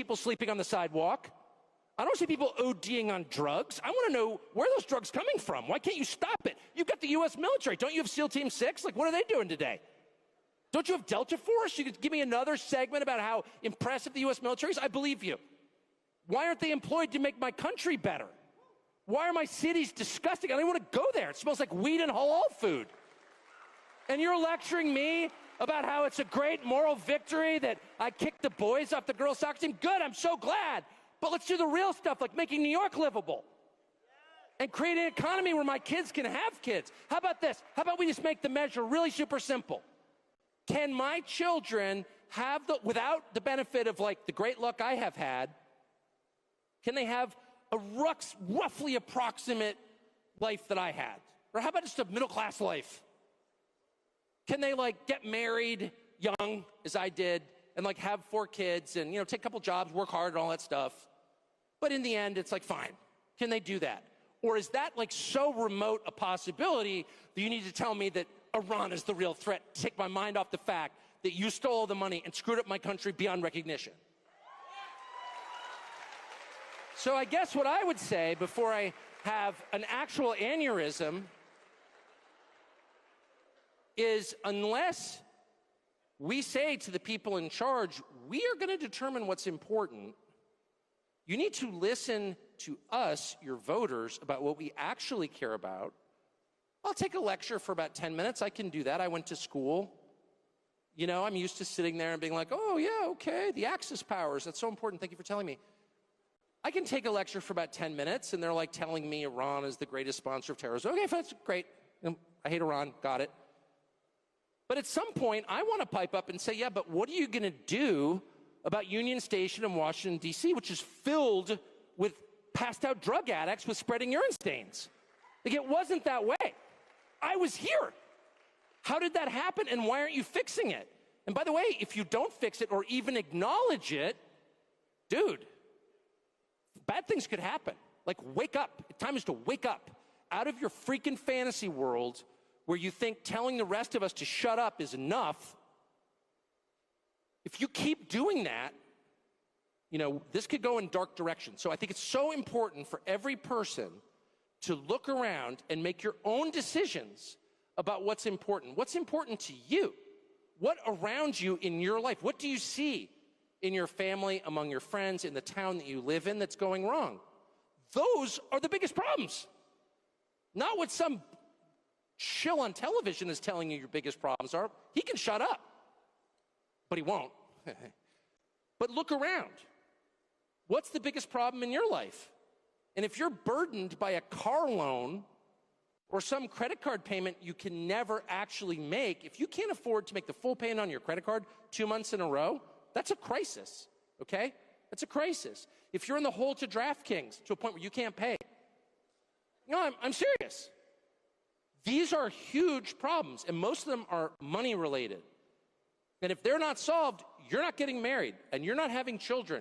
people sleeping on the sidewalk. I don't see people ODing on drugs. I want to know where those drugs coming from. Why can't you stop it? You've got the U.S. military. Don't you have SEAL Team 6? Like, what are they doing today? Don't you have Delta Force? You could give me another segment about how impressive the U.S. military is? I believe you. Why aren't they employed to make my country better? Why are my cities disgusting? I don't want to go there. It smells like weed and halal food. And you're lecturing me about how it's a great moral victory that I kicked the boys off the girls' soccer team? Good, I'm so glad. But let's do the real stuff, like making New York livable and create an economy where my kids can have kids. How about this? How about we just make the measure really super simple? Can my children have without the benefit of like the great luck I have had, can they have a roughly approximate life that I had? Or how about just a middle-class life? Can they like get married young, as I did, and like have 4 kids and, take a couple jobs, work hard and all that stuff? But in the end, it's like, fine. Can they do that? Or is that like so remote a possibility that you need to tell me that Iran is the real threat to take my mind off the fact that you stole all the money and screwed up my country beyond recognition? So I guess what I would say before I have an actual aneurysm is, unless we say to the people in charge, we are going to determine what's important, you need to listen to us, your voters, about what we actually care about. I'll take a lecture for about 10 minutes. I can do that. I went to school. I'm used to sitting there and being like, oh, yeah, okay, the Axis powers, that's so important. Thank you for telling me. I can take a lecture for about 10 minutes, and they're like telling me Iran is the greatest sponsor of terrorism. Okay, that's great. I hate Iran. Got it. But at some point, I want to pipe up and say, yeah, but what are you going to do about Union Station in Washington, D.C., which is filled with passed-out drug addicts with spreading urine stains? Like, it wasn't that way. I was here. How did that happen, and why aren't you fixing it? And by the way, if you don't fix it or even acknowledge it, dude, bad things could happen. Like, wake up. Time is to wake up out of your freaking fantasy world where you think telling the rest of us to shut up is enough. If you keep doing that, this could go in dark directions. So I think it's so important for every person to look around and make your own decisions about what's important. What's important to you? What around you in your life? What do you see in your family, among your friends, in the town that you live in that's going wrong? Those are the biggest problems. Not what some shill on television is telling you your biggest problems are. He can shut up, but he won't. But look around. What's the biggest problem in your life? And if you're burdened by a car loan or some credit card payment you can never actually make, if you can't afford to make the full payment on your credit card 2 months in a row, that's a crisis, okay? That's a crisis. If you're in the hole to DraftKings to a point where you can't pay, I'm serious. These are huge problems, and most of them are money related. And if they're not solved, you're not getting married, and you're not having children,